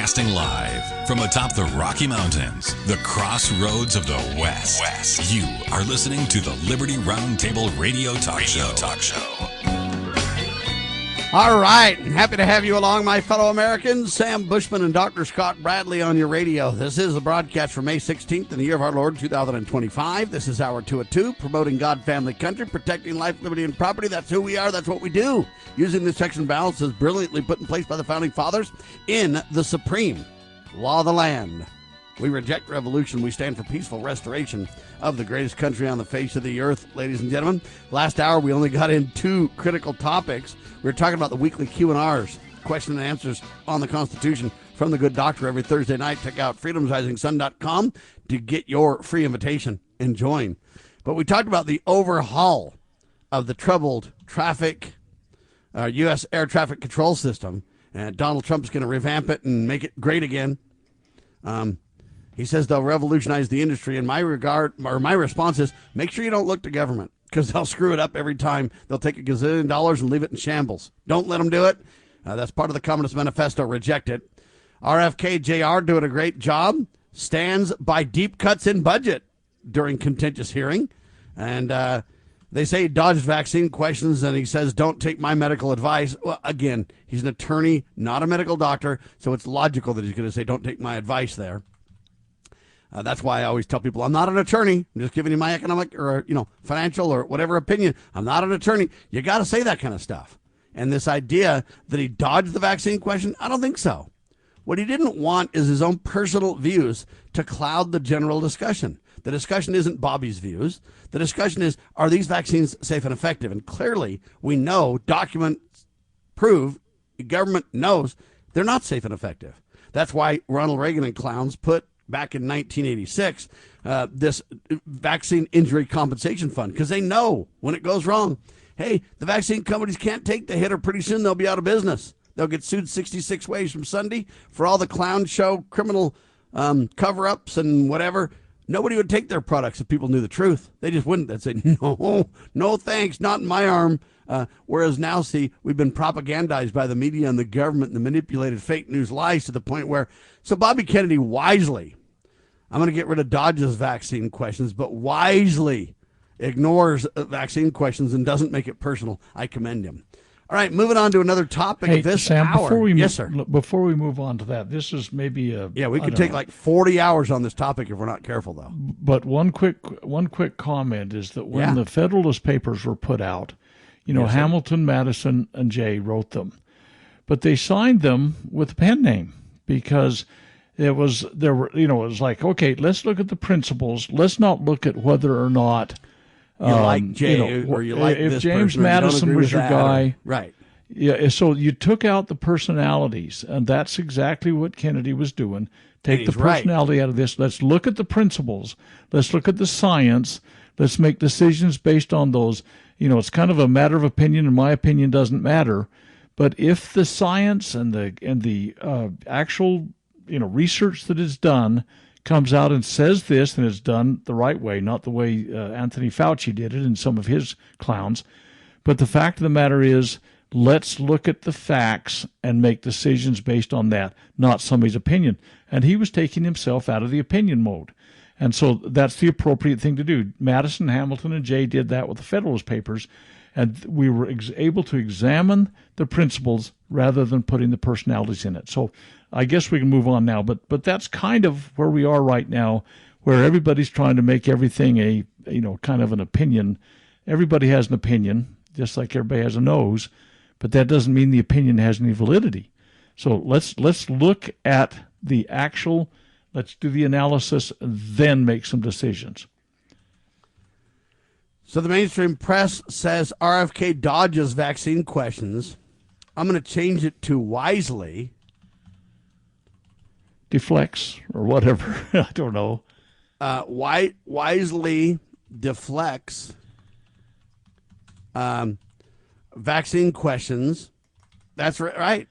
Broadcasting live from atop the Rocky Mountains, the crossroads of the West. You are listening to the Liberty Roundtable Radio Talk Show. All right, happy to have you along, my fellow Americans. Sam Bushman and Dr. Scott Bradley on your radio. This is the broadcast for May 16th in the year of our Lord, 2025. This is Hour 2 at 2, promoting God, family, country, protecting life, liberty, and property. That's who we are. That's what we do. Using the checks and balances brilliantly put in place by the Founding Fathers in the supreme law of the land. We reject revolution. We stand for peaceful restoration of the greatest country on the face of the earth, ladies and gentlemen. Last hour, we only got in two critical topics. We were talking about the weekly Q&Rs, question and answers on the Constitution from the good doctor every Thursday night. Check out freedomsrisingsun.com to get your free invitation and join. But we talked about the overhaul of the troubled traffic, U.S. air traffic control system. And Donald Trump's going to revamp it and make it great again. He says they'll revolutionize the industry. And my response is, make sure you don't look to government, because they'll screw it up every time. They'll take $1 gazillion and leave it in shambles. Don't let them do it. That's part of the Communist Manifesto. Reject it. RFK Jr. doing a great job. Stands by deep cuts in budget during contentious hearing. And they say he dodged vaccine questions, and he says, don't take my medical advice. Well, again, he's an attorney, not a medical doctor, so it's logical that he's going to say, don't take my advice there. That's why I always tell people, I'm not an attorney. I'm just giving you my economic or, financial or whatever opinion. I'm not an attorney. You got to say that kind of stuff. And this idea that he dodged the vaccine question, I don't think so. What he didn't want is his own personal views to cloud the general discussion. The discussion isn't Bobby's views. The discussion is, are these vaccines safe and effective? And clearly, we know, documents prove, the government knows they're not safe and effective. That's why Ronald Reagan and clowns put back in 1986, this vaccine injury compensation fund, because they know when it goes wrong, hey, the vaccine companies can't take the hit, or pretty soon they'll be out of business. They'll get sued 66 ways from Sunday for all the clown show, criminal cover-ups and whatever. Nobody would take their products if people knew the truth. They just wouldn't. They'd say, no thanks, not in my arm. Whereas now, see, we've been propagandized by the media and the government and the manipulated fake news lies to the point where, so Bobby Kennedy wisely, I'm going to get rid of Dodge's vaccine questions, but wisely ignores vaccine questions and doesn't make it personal. I commend him. All right, moving on to another topic of this Sam, hour. Yes, sir. Before we move on to that, this is maybe a... Yeah, we could take like 40 hours on this topic if we're not careful, though. But one quick comment is that when the Federalist Papers were put out, Hamilton, Madison, and Jay wrote them. But they signed them with a pen name because it was like, okay, let's look at the principles. Let's not look at whether or not you like Jay or you like if this James person, Madison was your guy. Right. Yeah, so you took out the personalities, and that's exactly what Kennedy was doing. Take the personality out of this. Let's look at the principles. Let's look at the science. Let's make decisions based on those. It's kind of a matter of opinion, and my opinion doesn't matter. But if the science and the actual research that is done comes out and says this, and it's done the right way, not the way Anthony Fauci did it and some of his clowns. But the fact of the matter is, let's look at the facts and make decisions based on that, not somebody's opinion. And he was taking himself out of the opinion mode. And so that's the appropriate thing to do. Madison, Hamilton, and Jay did that with the Federalist Papers, and we were able to examine the principles rather than putting the personalities in it. So I guess we can move on now, but that's kind of where we are right now, where everybody's trying to make everything a kind of an opinion. Everybody has an opinion, just like everybody has a nose, but that doesn't mean the opinion has any validity. So let's look at the actual. Let's do the analysis, and then make some decisions. So the mainstream press says RFK dodges vaccine questions. I'm going to change it to wisely deflects or whatever. I don't know. Wisely deflects vaccine questions. That's right.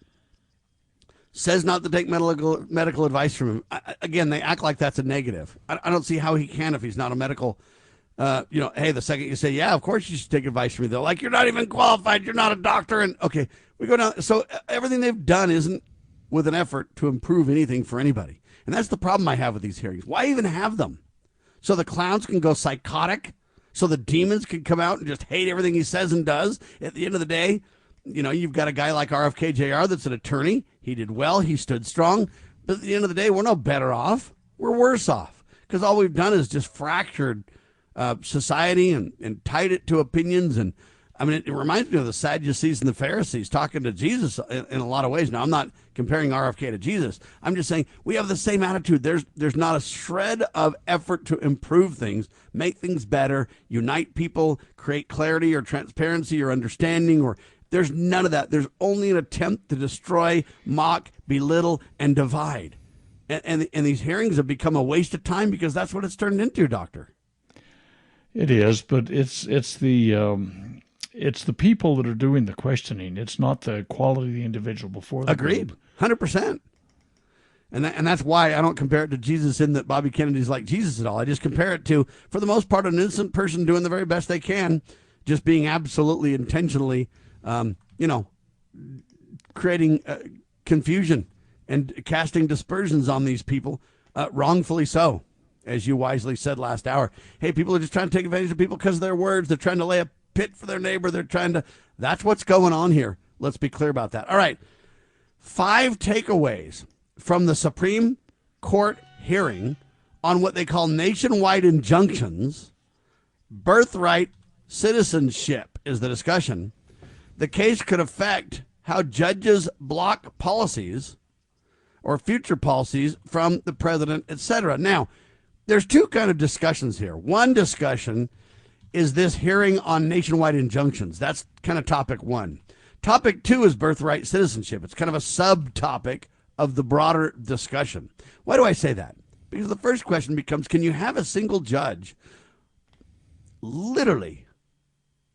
Says not to take medical advice from him. Again, they act like that's a negative. I don't see how he can if he's not a medical, hey, the second you say, yeah, of course you should take advice from me. They're like, you're not even qualified. You're not a doctor. And okay, we go down. So everything they've done isn't with an effort to improve anything for anybody. And that's the problem I have with these hearings. Why even have them? So the clowns can go psychotic, so the demons can come out and just hate everything he says and does. At the end of the day, you've got a guy like RFK Jr. that's an attorney. He did well. He stood strong. But at the end of the day, we're no better off. We're worse off, because all we've done is just fractured society and tied it to opinions. And I mean, it reminds me of the Sadducees and the Pharisees talking to Jesus in a lot of ways. Now, I'm not comparing RFK to Jesus. I'm just saying we have the same attitude. There's not a shred of effort to improve things, make things better, unite people, create clarity or transparency or understanding, or there's none of that. There's only an attempt to destroy, mock, belittle, and divide. And these hearings have become a waste of time, because that's what it's turned into, Doctor. It is, but it's the people that are doing the questioning. It's not the quality of the individual before the Agreed, group. 100%. And that's why I don't compare it to Jesus in that Bobby Kennedy's like Jesus at all. I just compare it to, for the most part, an innocent person doing the very best they can, just being absolutely intentionally, creating confusion and casting dispersions on these people, wrongfully so, as you wisely said last hour. Hey, people are just trying to take advantage of people because of their words. They're trying to lay a pit for their neighbor. That's what's going on here. Let's be clear about that. All right. 5 takeaways from the Supreme Court hearing on what they call nationwide injunctions. Birthright citizenship is the discussion. The case could affect how judges block policies or future policies from the president, etc. Now, there's 2 kind of discussions here. One discussion is this hearing on nationwide injunctions. That's kind of topic 1. Topic 2 is birthright citizenship. It's kind of a subtopic of the broader discussion. Why do I say that? Because the first question becomes, can you have a single judge literally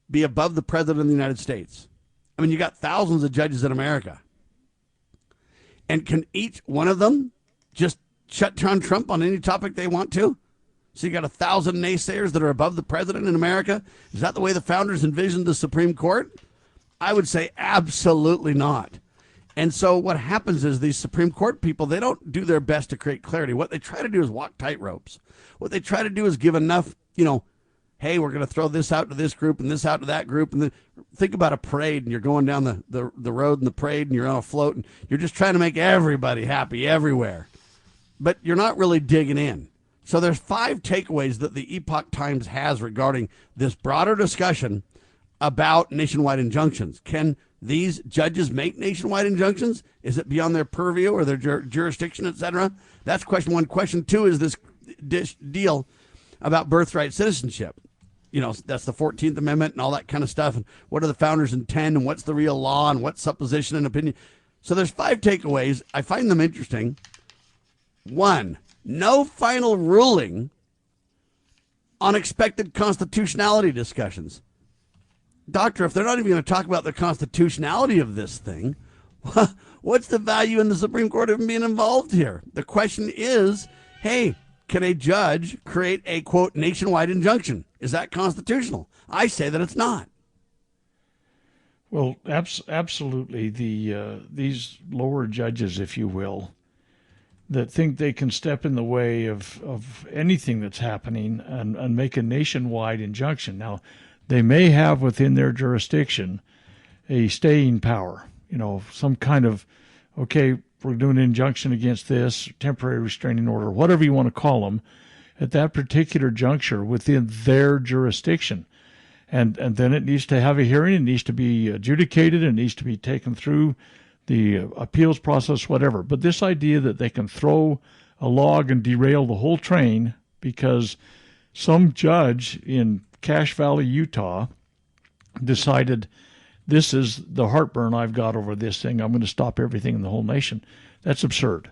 be above the president of the United States? I mean, you got thousands of judges in America. And can each one of them just shut down Trump on any topic they want to? So you got 1,000 naysayers that are above the president in America? Is that the way the founders envisioned the Supreme Court? I would say absolutely not. And so what happens is these Supreme Court people, they don't do their best to create clarity. What they try to do is walk tightropes. What they try to do is give enough, hey, we're going to throw this out to this group and this out to that group. And then think about a parade, and you're going down the road in the parade, and you're on a float, and you're just trying to make everybody happy everywhere. But you're not really digging in. So there's 5 takeaways that the Epoch Times has regarding this broader discussion about nationwide injunctions. Can these judges make nationwide injunctions? Is it beyond their purview or their jurisdiction, etc.? That's question 1. Question 2 is this deal about birthright citizenship. That's the 14th Amendment and all that kind of stuff. And what do the founders intend, and what's the real law, and what's supposition and opinion? So there's 5 takeaways. I find them interesting. 1, no final ruling on expected constitutionality discussions. Doctor, if they're not even going to talk about the constitutionality of this thing, what's the value in the Supreme Court of being involved here? The question is, hey, can a judge create a, quote, nationwide injunction? Is that constitutional? I say that it's not. Well, absolutely. These lower judges, if you will, that think they can step in the way of anything that's happening and make a nationwide injunction. Now, they may have within their jurisdiction a staying power, some kind of, okay, we're doing an injunction against this, temporary restraining order, whatever you want to call them, at that particular juncture within their jurisdiction. And then it needs to have a hearing, it needs to be adjudicated, it needs to be taken through the appeals process, whatever. But this idea that they can throw a log and derail the whole train because some judge in Cache Valley, Utah, decided this is the heartburn I've got over this thing. I'm going to stop everything in the whole nation. That's absurd.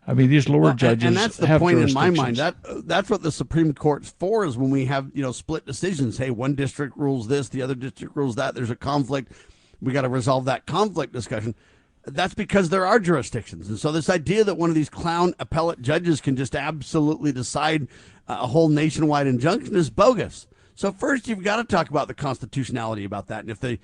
I mean, these lower judges and that's the have point in my mind. That's what the Supreme Court's for, is when we have split decisions. Hey, one district rules this, the other district rules that. There's a conflict. We got to resolve that conflict discussion. That's because there are jurisdictions. And so this idea that one of these clown appellate judges can just absolutely decide a whole nationwide injunction is bogus. So first, you've got to talk about the constitutionality about that. And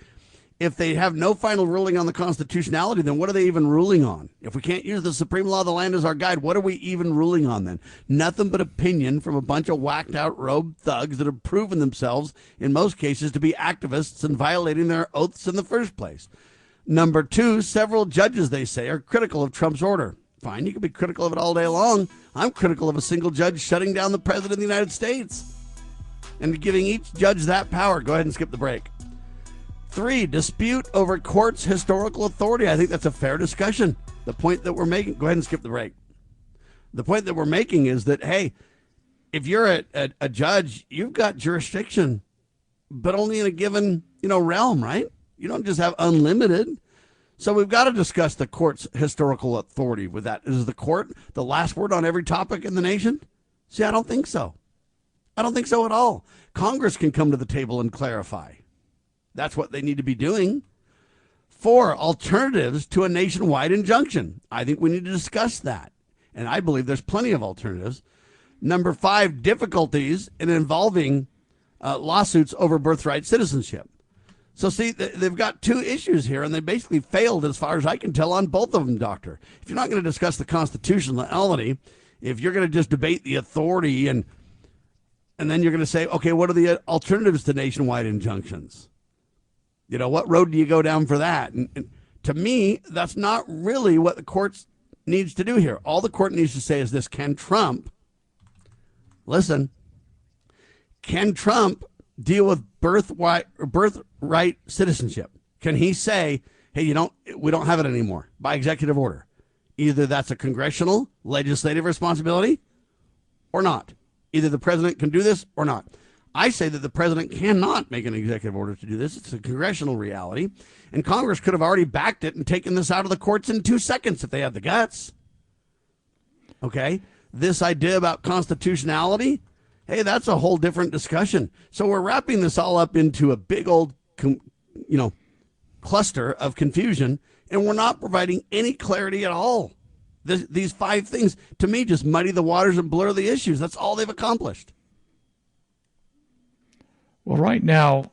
If they have no final ruling on the constitutionality, then what are they even ruling on? If we can't use the supreme law of the land as our guide, what are we even ruling on then? Nothing but opinion from a bunch of whacked out rogue thugs that have proven themselves, in most cases, to be activists and violating their oaths in the first place. Number two, several judges, they say, are critical of Trump's order. Fine, you can be critical of it all day long. I'm critical of a single judge shutting down the president of the United States and giving each judge that power. Go ahead and skip the break. 3, dispute over court's historical authority. I think that's a fair discussion. The point that we're making, go ahead and skip the break. The point that we're making is that, hey, if you're a judge, you've got jurisdiction, but only in a given, realm, right? You don't just have unlimited. So we've got to discuss the court's historical authority with that. Is the court the last word on every topic in the nation? See, I don't think so. I don't think so at all. Congress can come to the table and clarify. That's what they need to be doing. 4, alternatives to a nationwide injunction. I think we need to discuss that. And I believe there's plenty of alternatives. Number 5, difficulties in involving lawsuits over birthright citizenship. So see, they've got 2 issues here, and they basically failed as far as I can tell on both of them, Doctor. If you're not going to discuss the constitutionality, if you're going to just debate the authority and then you're going to say, okay, what are the alternatives to nationwide injunctions? What road do you go down for that? And to me, that's not really what the court needs to do here. All the court needs to say is this: can Trump deal with birthright citizenship? Can he say, hey, we don't have it anymore by executive order? Either that's a congressional legislative responsibility or not. Either the president can do this or not. I say that the president cannot make an executive order to do this. It's a congressional reality. And Congress could have already backed it and taken this out of the courts in 2 seconds if they had the guts. Okay? This idea about constitutionality, hey, that's a whole different discussion. So we're wrapping this all up into a big old, cluster of confusion, and we're not providing any clarity at all. These 5 things, to me, just muddy the waters and blur the issues. That's all they've accomplished. Well, right now,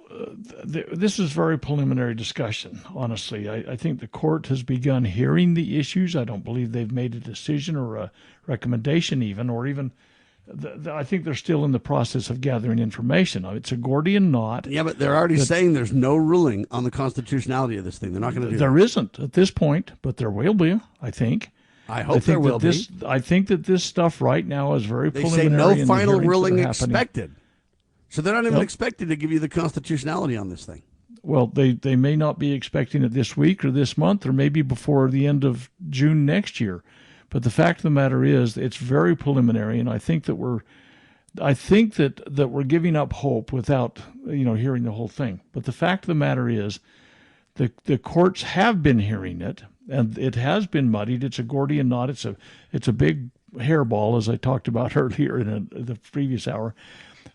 this is very preliminary discussion, honestly. I think the court has begun hearing the issues. I don't believe they've made a decision or a recommendation I think they're still in the process of gathering information. It's a Gordian knot. Yeah, but they're already saying there's no ruling on the constitutionality of this thing. They're not going to do that. There isn't at this point, but there will be, I think. I hope there will be. I think that this stuff right now is very preliminary. They say no final ruling expected. So they're not even expected to give you the constitutionality on this thing. Well, they may not be expecting it this week or this month or maybe before the end of June next year. But the fact of the matter is it's very preliminary, and I think that we're giving up hope without hearing the whole thing. But the fact of the matter is the courts have been hearing it, and it has been muddied. It's a Gordian knot. It's a big hairball, as I talked about earlier in the previous hour.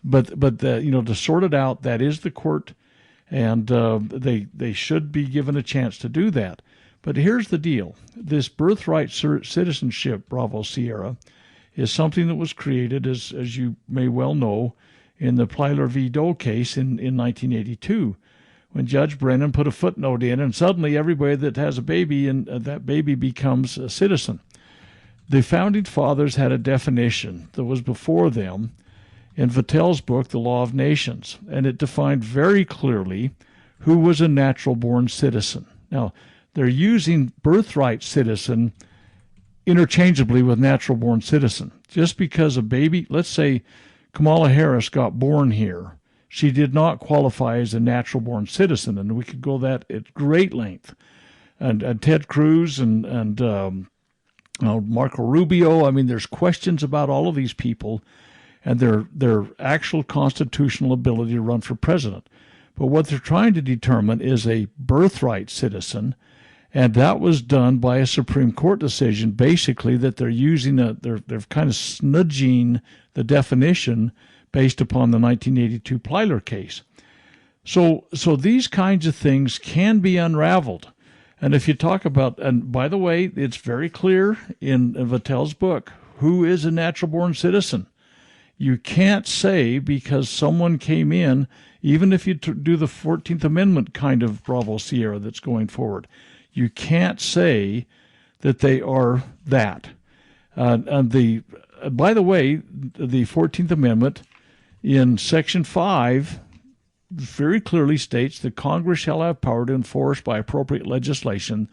But to sort it out, that is the court, and they should be given a chance to do that. But here's the deal: this birthright citizenship, Bravo Sierra, is something that was created, as you may well know, in the Plyler v. Doe case in 1982, when Judge Brennan put a footnote in, and suddenly everybody that has a baby and that baby becomes a citizen. The Founding Fathers had a definition that was before them in Vattel's book, The Law of Nations, and it defined very clearly who was a natural-born citizen. Now, they're using birthright citizen interchangeably with natural-born citizen. Just because a baby, let's say Kamala Harris got born here, she did not qualify as a natural-born citizen, and we could go that at great length. And Ted Cruz and Marco Rubio, I mean, there's questions about all of these people and their actual constitutional ability to run for president. But what they're trying to determine is a birthright citizen, and that was done by a Supreme Court decision, basically, that they're using they're kind of snudging the definition based upon the 1982 Plyler case. So these kinds of things can be unraveled. And if you talk about, and by the way, it's very clear in Vattel's book, who is a natural-born citizen. You can't say because someone came in, even if you do the 14th Amendment kind of Bravo Sierra that's going forward, you can't say that they are that. By the way, the 14th Amendment in Section 5 very clearly states that Congress shall have power to enforce by appropriate legislation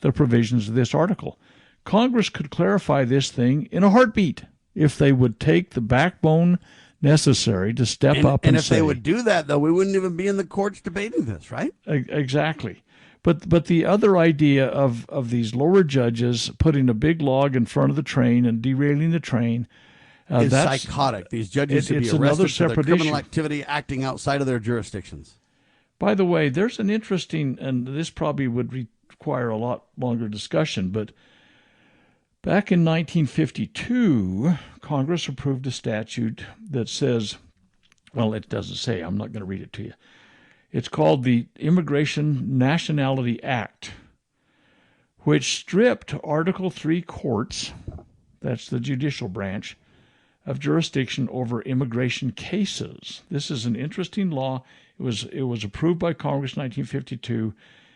the provisions of this article. Congress could clarify this thing in a heartbeat if they would take the backbone necessary to step up and say. And if they would do that, though, we wouldn't even be in the courts debating this, right? Exactly. But the other idea of these lower judges putting a big log in front of the train and derailing the train is psychotic. These judges should be arrested for their criminal issue. Activity acting outside of their jurisdictions. By the way, there's an interesting, and this probably would require a lot longer discussion, but back in 1952, Congress approved a statute that says, well, it doesn't say, I'm not going to read it to you. It's called the Immigration Nationality Act, which stripped Article III courts, that's the judicial branch, of jurisdiction over immigration cases. This is an interesting law. It was approved by Congress in 1952.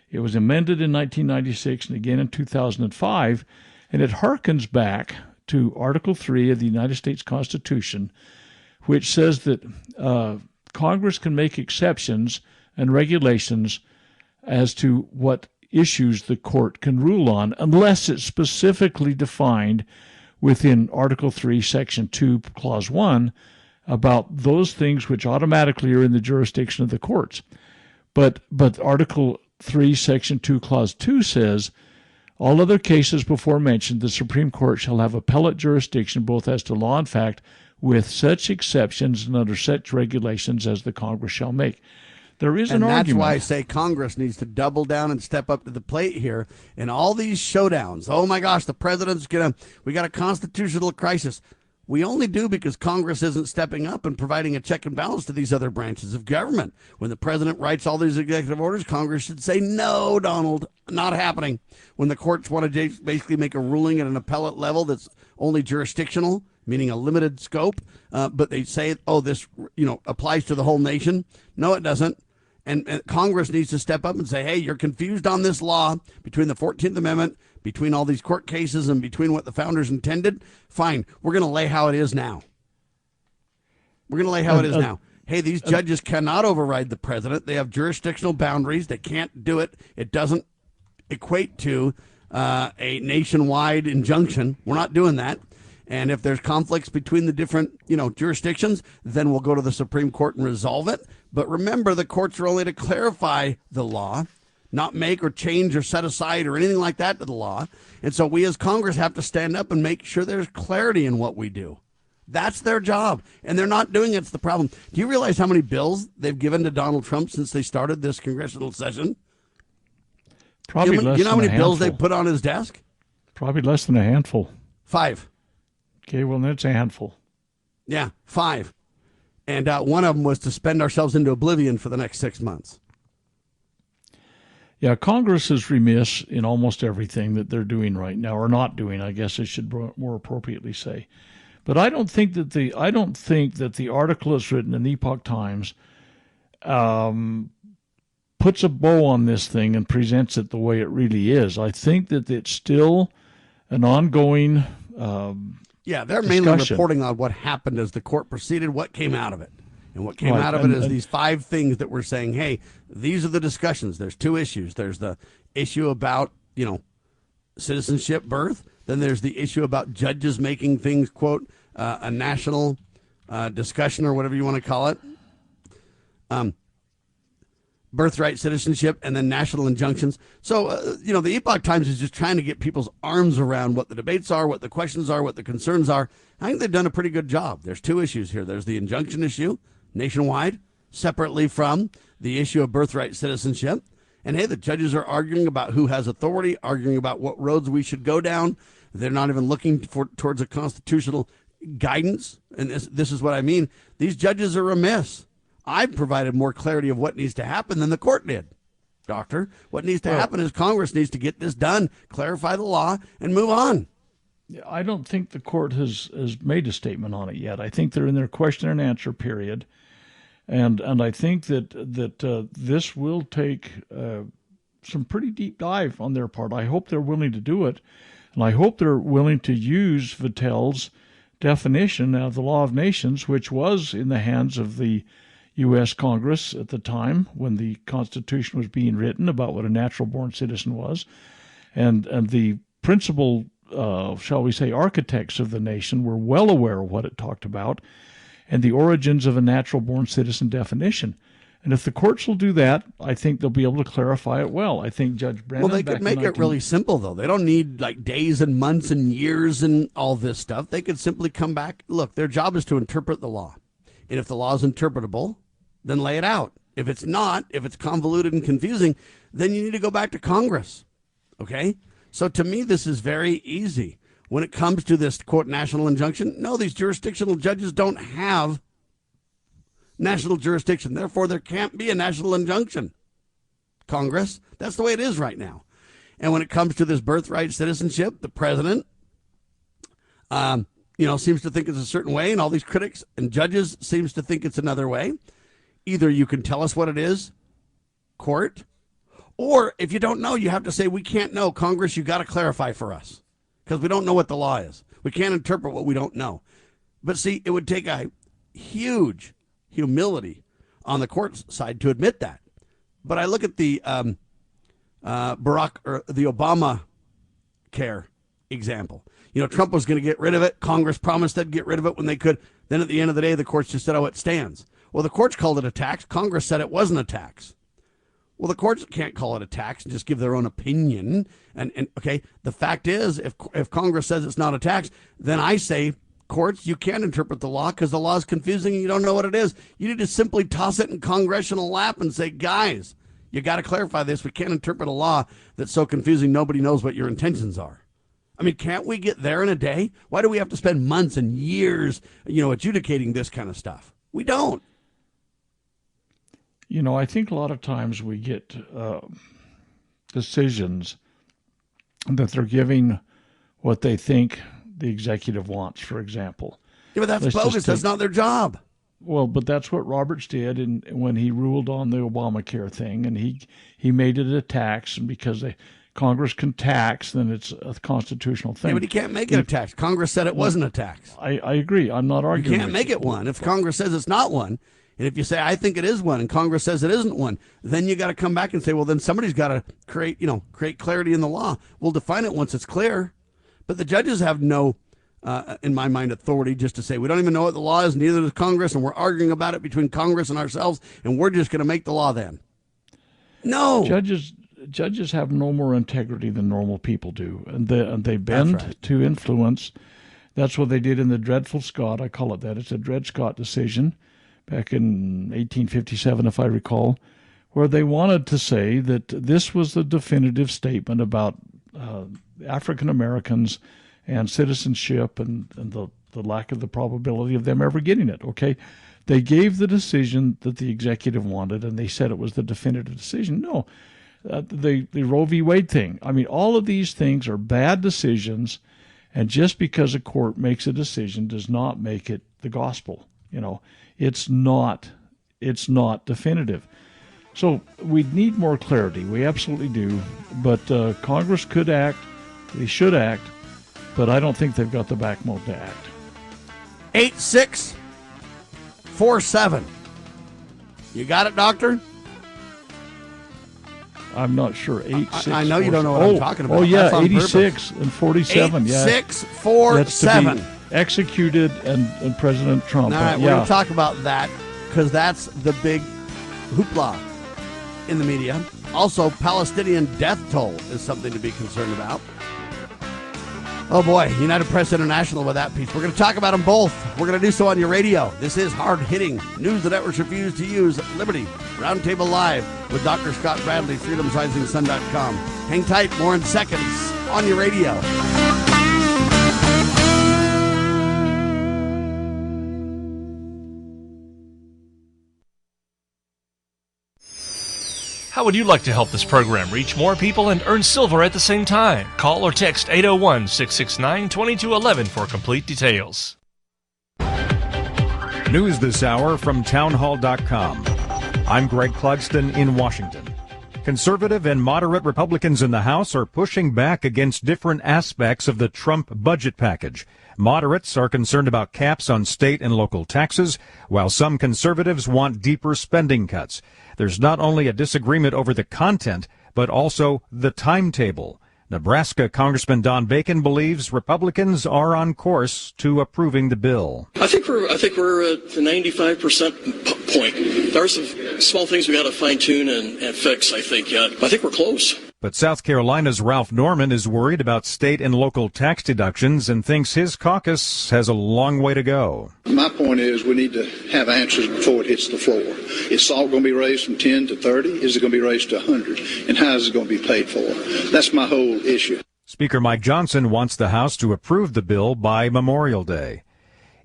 It was amended in 1996 and again in 2005, and it harkens back to Article III of the United States Constitution, which says that Congress can make exceptions and regulations as to what issues the court can rule on, unless it's specifically defined within Article 3, Section 2, Clause 1, about those things which automatically are in the jurisdiction of the courts. But Article 3, Section 2, Clause 2 says, all other cases before mentioned, the Supreme Court shall have appellate jurisdiction both as to law and fact, with such exceptions and under such regulations as the Congress shall make. There is an argument. And that's why I say Congress needs to double down and step up to the plate here. In all these showdowns, oh my gosh, the president's we got a constitutional crisis. We only do because Congress isn't stepping up and providing a check and balance to these other branches of government. When the president writes all these executive orders, Congress should say, no, Donald, not happening. When the courts want to basically make a ruling at an appellate level that's only jurisdictional, meaning a limited scope, but they say, oh, this applies to the whole nation. No, it doesn't. And Congress needs to step up and say, hey, you're confused on this law between the 14th Amendment, between all these court cases, and between what the founders intended. Fine, we're going to lay how it is now. We're going to lay how it is now. Hey, these judges cannot override the president. They have jurisdictional boundaries. They can't do it. It doesn't equate to a nationwide injunction. We're not doing that. And if there's conflicts between the different, jurisdictions, then we'll go to the Supreme Court and resolve it. But remember, the courts are only to clarify the law, not make or change or set aside or anything like that to the law. And so we as Congress have to stand up and make sure there's clarity in what we do. That's their job. And they're not doing it. It's the problem. Do you realize how many bills they've given to Donald Trump since they started this congressional session? Probably less than a handful. You know how many bills they put on his desk? Probably less than a handful. 5. Okay, well, that's a handful. Yeah, 5. And one of them was to spend ourselves into oblivion for the next 6 months. Yeah, Congress is remiss in almost everything that they're doing right now, or not doing, I guess I should more appropriately say. But I don't think that the article that's written in the Epoch Times puts a bow on this thing and presents it the way it really is. I think that it's still an ongoing yeah, they're discussion. Mainly reporting on what happened as the court proceeded, what came out of it. And what came out of it is these 5 things that we're saying, hey, these are the discussions. There's 2 issues. There's the issue about, citizenship, birth. Then there's the issue about judges making things, quote, a national discussion or whatever you want to call it. Birthright citizenship, and then national injunctions. So, the Epoch Times is just trying to get people's arms around what the debates are, what the questions are, what the concerns are. I think they've done a pretty good job. There's 2 issues here. There's the injunction issue, nationwide, separately from the issue of birthright citizenship. And, hey, the judges are arguing about who has authority, arguing about what roads we should go down. They're not even looking towards a constitutional guidance. And this is what I mean. These judges are remiss. I've provided more clarity of what needs to happen than the court did, Doctor. What needs to happen is Congress needs to get this done, clarify the law, and move on. I don't think the court has made a statement on it yet. I think they're in their question and answer period, and I think that this will take some pretty deep dive on their part. I hope they're willing to do it, and I hope they're willing to use Vattel's definition of the law of nations, which was in the hands of the U.S. Congress at the time when the Constitution was being written, about what a natural-born citizen was, and the principal, shall we say, architects of the nation were well aware of what it talked about and the origins of a natural-born citizen definition. And if the courts will do that, I think they'll be able to clarify it well. I think Judge Brennan... Well, they could make it really simple, though. They don't need like days and months and years and all this stuff. They could simply come back. Look, their job is to interpret the law. And if the law is interpretable, then lay it out. If it's not, if it's convoluted and confusing, then you need to go back to Congress. Okay? So to me, this is very easy. When it comes to this, quote, national injunction, no, these jurisdictional judges don't have national jurisdiction. Therefore, there can't be a national injunction. Congress, that's the way it is right now. And when it comes to this birthright citizenship, the president, seems to think it's a certain way, and all these critics and judges seems to think it's another way. Either you can tell us what it is, court, or if you don't know, you have to say, we can't know. Congress, you got to clarify for us because we don't know what the law is. We can't interpret what we don't know. But see, it would take a huge humility on the court's side to admit that. But I look at the Barack or the Obama care example. Trump was going to get rid of it. Congress promised they'd get rid of it when they could. Then at the end of the day, the courts just said, oh, it stands. Well, the courts called it a tax. Congress said it wasn't a tax. Well, the courts can't call it a tax and just give their own opinion. And okay, the fact is, if Congress says it's not a tax, then I say, courts, you can't interpret the law because the law is confusing and you don't know what it is. You need to simply toss it in congressional lap and say, guys, you got to clarify this. We can't interpret a law that's so confusing nobody knows what your intentions are. I mean, can't we get there in a day? Why do we have to spend months and years, adjudicating this kind of stuff? We don't. I think a lot of times we get decisions that they're giving what they think the executive wants, for example. Yeah, but that's bogus. That's not their job. Well, but that's what Roberts did when he ruled on the Obamacare thing, and he made it a tax, and because Congress can tax, then it's a constitutional thing. Yeah, but he can't make it a tax. Congress said it wasn't a tax. I agree. I'm not arguing. You can't make it one. If Congress says it's not one, and if you say, I think it is one, and Congress says it isn't one, then you got to come back and say, well, then somebody's got to create clarity in the law. We'll define it once it's clear. But the judges have no, in my mind, authority just to say, we don't even know what the law is, neither does Congress, and we're arguing about it between Congress and ourselves, and we're just going to make the law then. No. Judges have no more integrity than normal people do, and they bend to influence. That's what they did in the Dreadful Scott. I call it that. It's a Dred Scott decision back in 1857, if I recall, where they wanted to say that this was the definitive statement about African Americans and citizenship and the lack of the probability of them ever getting it. Okay, they gave the decision that the executive wanted, and they said it was the definitive decision. No. The Roe v. Wade thing. I mean, all of these things are bad decisions, and just because a court makes a decision does not make it the gospel. It's not definitive. So we need more clarity. We absolutely do. But Congress could act. They should act. But I don't think they've got the backbone to act. 8647. You got it, Doctor? I'm not sure. 86. I know you don't know what I'm talking about. Oh, yeah, 86 and 47. 8647. That's to be executed and President Trump. All right, we're going to talk about that because that's the big hoopla in the media. Also, Palestinian death toll is something to be concerned about. Oh, boy, United Press International with that piece. We're going to talk about them both. We're going to do so on your radio. This is hard-hitting news the networks refuse to use. Liberty Roundtable Live with Dr. Scott Bradley, freedomsrisingsun.com. Hang tight, more in seconds on your radio. How would you like to help this program reach more people and earn silver at the same time? Call or text 801-669-2211 for complete details. News this hour from townhall.com. I'm Greg Clugston in Washington. Conservative and moderate Republicans in the House are pushing back against different aspects of the Trump budget package. Moderates are concerned about caps on state and local taxes, while some conservatives want deeper spending cuts. There's not only a disagreement over the content, but also the timetable. Nebraska Congressman Don Bacon believes Republicans are on course to approving the bill. I think we're at the 95% point. There are some small things we got to fine tune and fix, I think, yet. I think we're close. But South Carolina's Ralph Norman is worried about state and local tax deductions and thinks his caucus has a long way to go. My point is we need to have answers before it hits the floor. Is salt going to be raised from 10 to 30? Is it going to be raised to 100? And how is it going to be paid for? That's my whole issue. Speaker Mike Johnson wants the House to approve the bill by Memorial Day.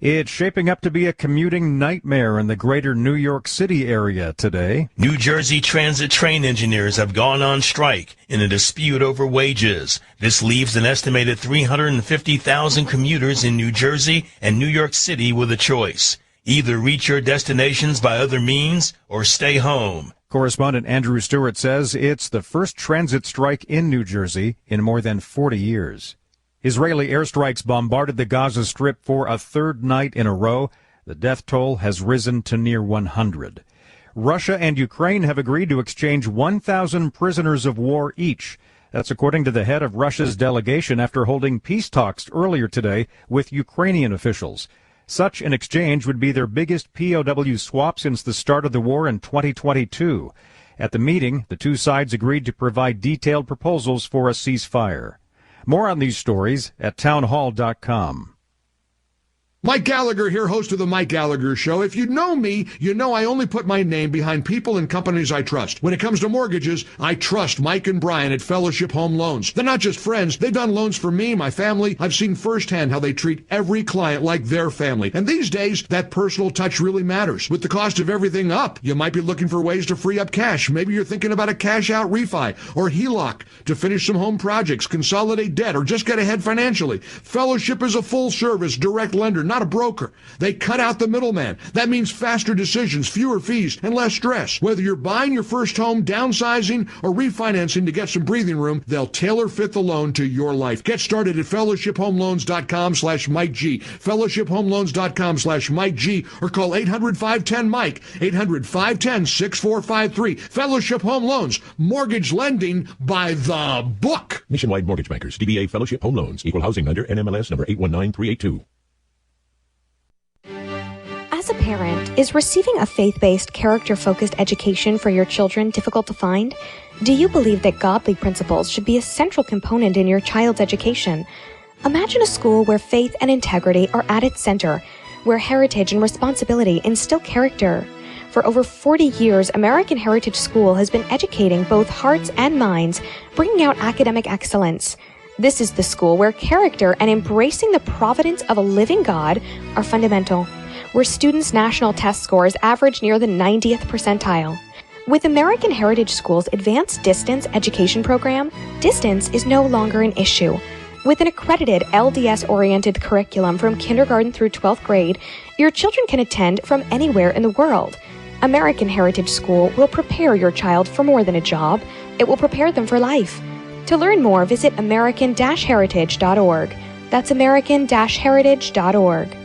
It's shaping up to be a commuting nightmare in the greater New York City area today. New Jersey transit train engineers have gone on strike in a dispute over wages. This leaves an estimated 350,000 commuters in New Jersey and New York City with a choice. Either reach your destinations by other means or stay home. Correspondent Andrew Stewart says it's the first transit strike in New Jersey in more than 40 years. Israeli airstrikes bombarded the Gaza Strip for a third night in a row. The death toll has risen to near 100. Russia and Ukraine have agreed to exchange 1,000 prisoners of war each. That's according to the head of Russia's delegation after holding peace talks earlier today with Ukrainian officials. Such an exchange would be their biggest POW swap since the start of the war in 2022. At the meeting, the two sides agreed to provide detailed proposals for a ceasefire. More on these stories at townhall.com. Mike Gallagher here, host of The Mike Gallagher Show. If you know me, you know I only put my name behind people and companies I trust. When it comes to mortgages, I trust Mike and Brian at Fellowship Home Loans. They're not just friends. They've done loans for me, my family. I've seen firsthand how they treat every client like their family. And these days, that personal touch really matters. With the cost of everything up, you might be looking for ways to free up cash. Maybe you're thinking about a cash-out refi or HELOC to finish some home projects, consolidate debt, or just get ahead financially. Fellowship is a full-service direct lender, not a broker. They cut out the middleman. That means faster decisions, fewer fees, and less stress. Whether you're buying your first home, downsizing, or refinancing to get some breathing room, they'll tailor fit the loan to your life. Get started at fellowshiphomeloans.com/Mike G. fellowshiphomeloans.com/Mike G. or call 800-510-MIKE, 800-510-6453. Fellowship Home Loans, mortgage lending by the book. Nationwide Mortgage Bankers, DBA Fellowship Home Loans, Equal Housing Lender, NMLS number 819382. As a parent, is receiving a faith-based, character-focused education for your children difficult to find? Do you believe that godly principles should be a central component in your child's education? Imagine a school where faith and integrity are at its center, where heritage and responsibility instill character. For over 40 years, American Heritage School has been educating both hearts and minds, bringing out academic excellence. This is the school where character and embracing the providence of a living God are fundamental, where students' national test scores average near the 90th percentile. With American Heritage School's Advanced Distance Education Program, distance is no longer an issue. With an accredited LDS-oriented curriculum from kindergarten through 12th grade, your children can attend from anywhere in the world. American Heritage School will prepare your child for more than a job. It will prepare them for life. To learn more, visit american-heritage.org. That's american-heritage.org.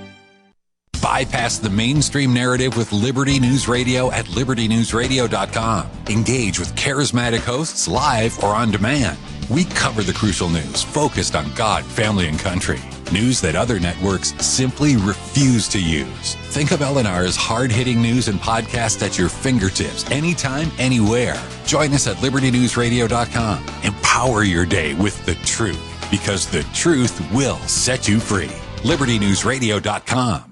Bypass the mainstream narrative with Liberty News Radio at libertynewsradio.com. Engage with charismatic hosts live or on demand. We cover the crucial news focused on God, family, and country. News that other networks simply refuse to use. Think of LNR's hard-hitting news and podcast at your fingertips, anytime, anywhere. Join us at libertynewsradio.com. Empower your day with the truth, because the truth will set you free. libertynewsradio.com.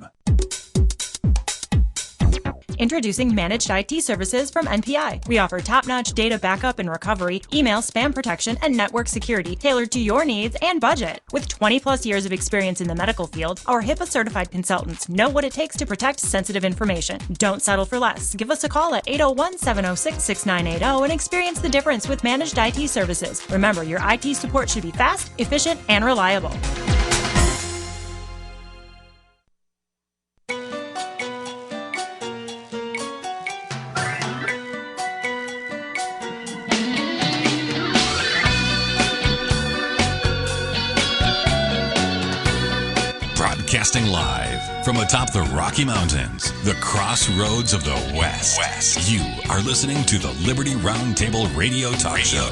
Introducing Managed IT Services from NPI. We offer top-notch data backup and recovery, email spam protection, and network security tailored to your needs and budget. With 20-plus years of experience in the medical field, our HIPAA-certified consultants know what it takes to protect sensitive information. Don't settle for less. Give us a call at 801-706-6980 and experience the difference with Managed IT Services. Remember, your IT support should be fast, efficient, and reliable. Broadcasting live from atop the Rocky Mountains, the crossroads of the West. You are listening to the Liberty Roundtable Radio Talk Show.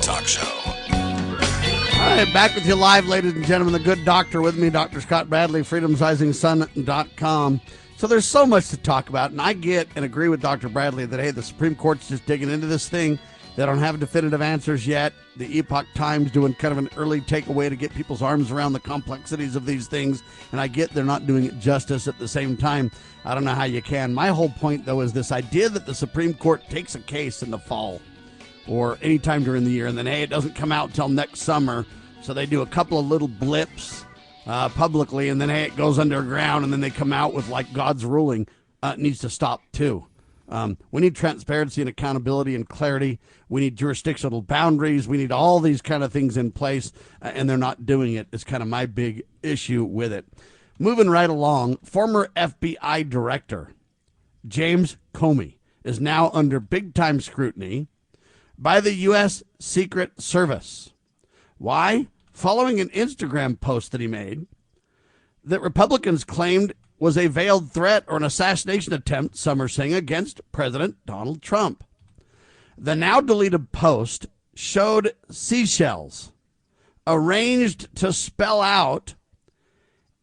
All right, back with you live, ladies and gentlemen. The good doctor with me, Dr. Scott Bradley, freedomsrisingsun.com. So there's so much to talk about, and I get and agree with Dr. Bradley that, hey, the Supreme Court's just digging into this thing. They don't have definitive answers yet. The Epoch Times doing kind of an early takeaway to get people's arms around the complexities of these things, and I get they're not doing it justice at the same time. I don't know how you can. My whole point, though, is this idea that the Supreme Court takes a case in the fall or any time during the year, and then, hey, it doesn't come out until next summer, so they do a couple of little blips publicly, and then, hey, it goes underground, and then they come out with, like, God's ruling. It needs to stop, too. We need transparency and accountability and clarity. We need jurisdictional boundaries. We need all these kind of things in place, and they're not doing it. It's kind of my big issue with it. Moving right along, former FBI director James Comey is now under big-time scrutiny by the U.S. Secret Service. Why? Following an Instagram post that he made that Republicans claimed was a veiled threat or an assassination attempt, some are saying, against President Donald Trump. The now deleted post showed seashells arranged to spell out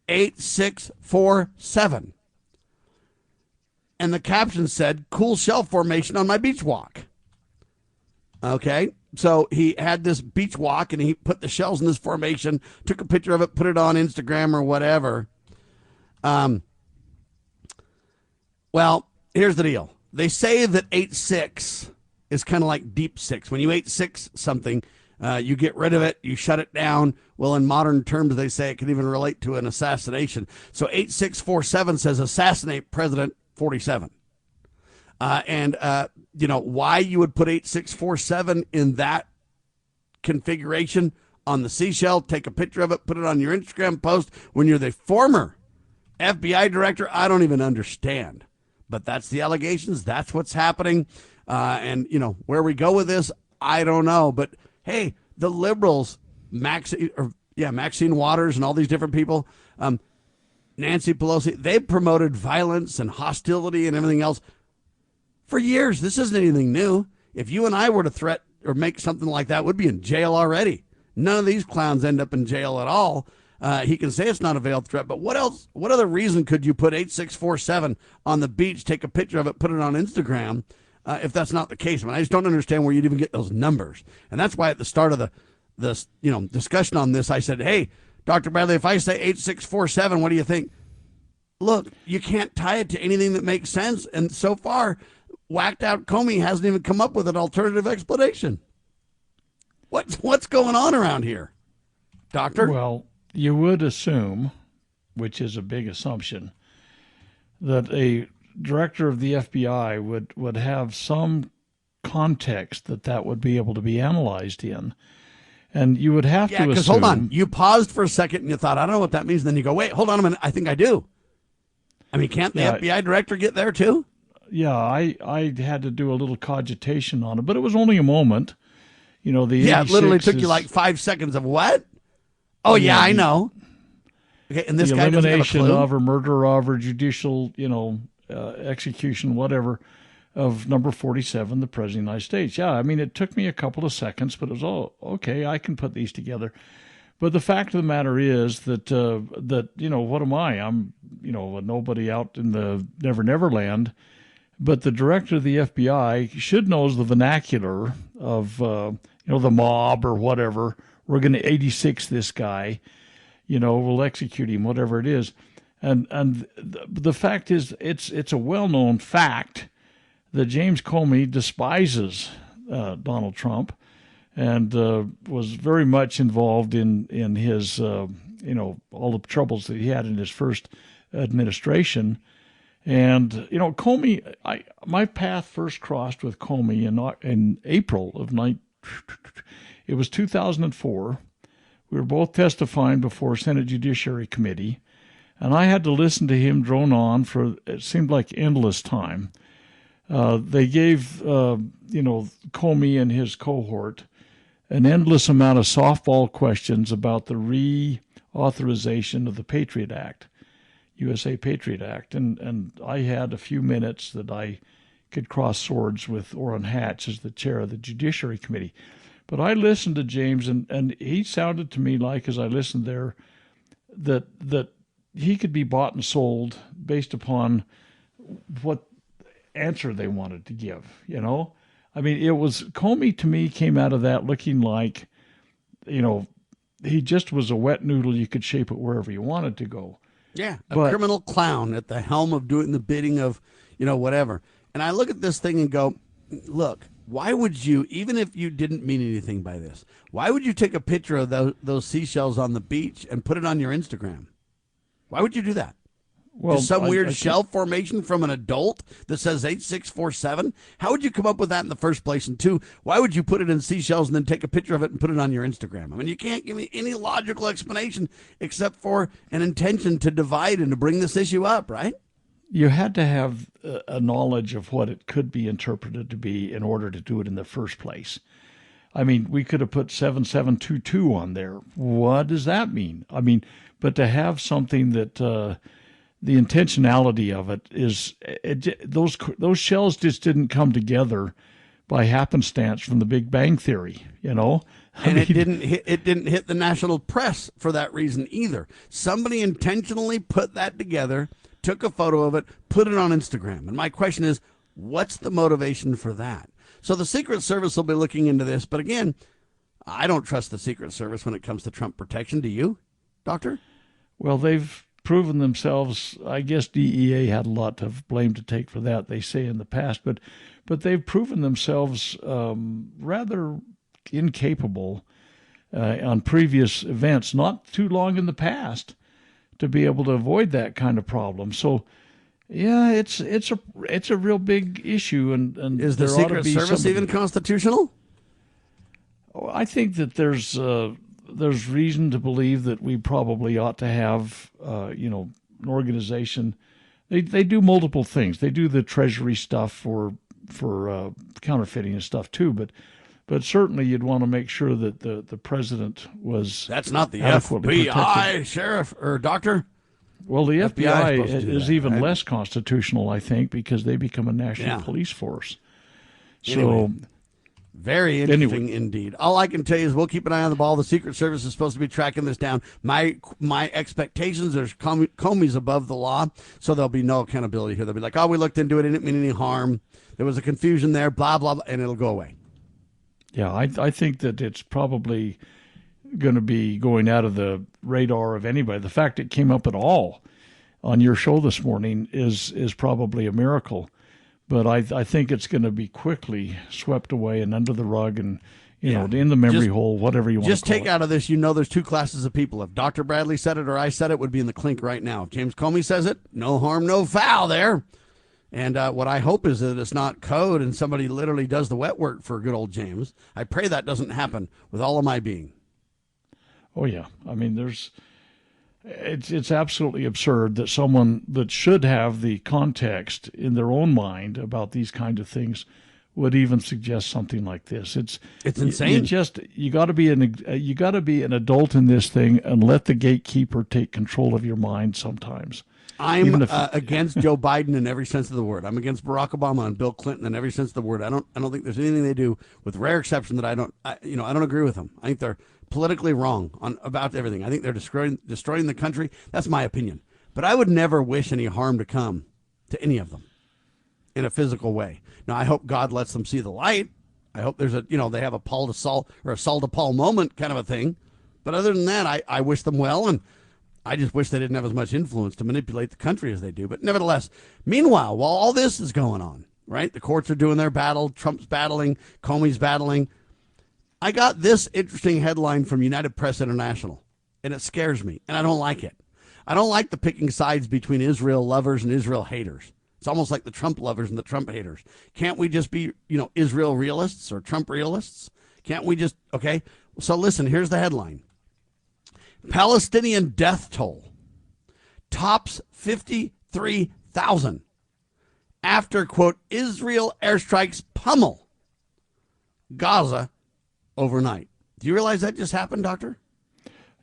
8647. And the caption said, "Cool shell formation on my beach walk." Okay, so he had this beach walk and he put the shells in this formation, took a picture of it, put it on Instagram or whatever. Well, here's the deal. They say that 8-6 is kind of like deep six. When you 8-6 something, you get rid of it, you shut it down. Well, in modern terms, they say it can even relate to an assassination. So 8647 says assassinate President 47. You know, why you would put 8647 in that configuration on the seashell, take a picture of it, put it on your Instagram post when you're the former FBI director, I don't even understand. But that's the allegations. That's what's happening. And, you know, where we go with this, I don't know. But, hey, the liberals, Maxine Waters and all these different people, Nancy Pelosi, they promoted violence and hostility and everything else for years. This isn't anything new. If you and I were to threat or make something like that, we'd be in jail already. None of these clowns end up in jail at all. He can say it's not a veiled threat, but what else? What other reason could you put 8647 on the beach, take a picture of it, put it on Instagram, if that's not the case? I mean, I just don't understand where you'd even get those numbers. And that's why at the start of the discussion on this, I said, hey, Dr. Bradley, if I say 8647, what do you think? Look, you can't tie it to anything that makes sense. And so far, whacked out Comey hasn't even come up with an alternative explanation. What's going on around here, Doctor? Well, you would assume, which is a big assumption, that a director of the FBI would have some context that would be able to be analyzed in. And you would have to assume... Yeah, because hold on. You paused for a second and you thought, I don't know what that means. And then you go, wait, hold on a minute. I think I do. I mean, can't the FBI director get there too? Yeah, I had to do a little cogitation on it, but it was only a moment. You know, it literally took you like 5 seconds of what? Oh, yeah, I know. Okay, and this guy doesn't have a elimination clue? of or murder of or judicial, execution, whatever, of number 47, the President of the United States. Yeah, I mean, it took me a couple of seconds, but it was, okay, I can put these together. But the fact of the matter is that what am I? I'm, a nobody out in the Never Land. But the director of the FBI should know the vernacular of, the mob or whatever. We're going to 86 this guy, we'll execute him, whatever it is. And the fact is, it's a well-known fact that James Comey despises Donald Trump and was very much involved in his, all the troubles that he had in his first administration. And, Comey, my path first crossed with Comey in April of it was 2004. We were both testifying before Senate Judiciary Committee, and I had to listen to him drone on for, it seemed like, endless time. They gave, Comey and his cohort an endless amount of softball questions about the reauthorization of the Patriot Act, USA Patriot Act. And I had a few minutes that I could cross swords with Orrin Hatch as the chair of the Judiciary Committee. But I listened to James, and he sounded to me like, as I listened there, that he could be bought and sold based upon what answer they wanted to give, I mean, it was, Comey to me came out of that looking like, he just was a wet noodle. You could shape it wherever you wanted to go. Yeah, a criminal clown at the helm of doing the bidding of, whatever. And I look at this thing and go, look, why would you, even if you didn't mean anything by this, why would you take a picture of those seashells on the beach and put it on your Instagram? Why would you do that? Well, just some weird shell formation from an adult that says 8647? How would you come up with that in the first place? And two, why would you put it in seashells and then take a picture of it and put it on your Instagram? I mean, you can't give me any logical explanation except for an intention to divide and to bring this issue up, right? You had to have a knowledge of what it could be interpreted to be in order to do it in the first place. I mean, we could have put 7722 on there. What does that mean? I mean, but to have something that the intentionality of it is, those shells just didn't come together by happenstance from the Big Bang Theory, And it didn't hit the national press for that reason either. Somebody intentionally put that together, took a photo of it, put it on Instagram. And my question is, what's the motivation for that? So the Secret Service will be looking into this. But again, I don't trust the Secret Service when it comes to Trump protection. Do you, Doctor? Well, they've proven themselves. I guess DEA had a lot of blame to take for that, they say, in the past. But they've proven themselves rather incapable on previous events, not too long in the past, to be able to avoid that kind of problem. So, yeah, it's a real big issue, and is the Secret Service even constitutional? I think that there's reason to believe that we probably ought to have an organization. They do multiple things. They do the Treasury stuff for counterfeiting and stuff too, but certainly you'd want to make sure that the president was. That's not the FBI, sheriff, or doctor. Well, the FBI is even less constitutional, I think, because they become a national police force. Anyway, very interesting indeed. All I can tell you is we'll keep an eye on the ball. The Secret Service is supposed to be tracking this down. My expectations are Comey's above the law, so there'll be no accountability here. They'll be like, oh, we looked into it, it didn't mean any harm. There was a confusion there, blah, blah, blah, and it'll go away. Yeah, I think that it's probably going to be going out of the radar of anybody. The fact it came up at all on your show this morning is probably a miracle. But I think it's going to be quickly swept away and under the rug and, in the memory hole, whatever you want to call it. Just take out of this, there's two classes of people. If Dr. Bradley said it or I said it, would be in the clink right now. If James Comey says it, no harm, no foul there. And what I hope is that it's not code and somebody literally does the wet work for good old James. I pray that doesn't happen with all of my being. Oh, yeah. I mean, it's absolutely absurd that someone that should have the context in their own mind about these kind of things would even suggest something like this. It's insane. You got to be an adult in this thing and let the gatekeeper take control of your mind sometimes. I'm against Joe Biden in every sense of the word. I'm against Barack Obama and Bill Clinton in every sense of the word. I don't think there's anything they do, with rare exception, that I don't agree with them. I think they're politically wrong about everything. I think they're destroying the country. That's my opinion. But I would never wish any harm to come to any of them in a physical way. Now, I hope God lets them see the light. I hope there's they have a Paul to Saul or a Saul to Paul moment kind of a thing. But other than that, I wish them well, and I just wish they didn't have as much influence to manipulate the country as they do. But nevertheless, meanwhile, while all this is going on, right? The courts are doing their battle. Trump's battling. Comey's battling. I got this interesting headline from United Press International, and it scares me, and I don't like it. I don't like the picking sides between Israel lovers and Israel haters. It's almost like the Trump lovers and the Trump haters. Can't we just be, Israel realists or Trump realists? Can't we just, okay? So listen, here's the headline. Palestinian death toll tops 53,000 after, quote, Israel airstrikes pummel Gaza overnight. Do you realize that just happened, Doctor?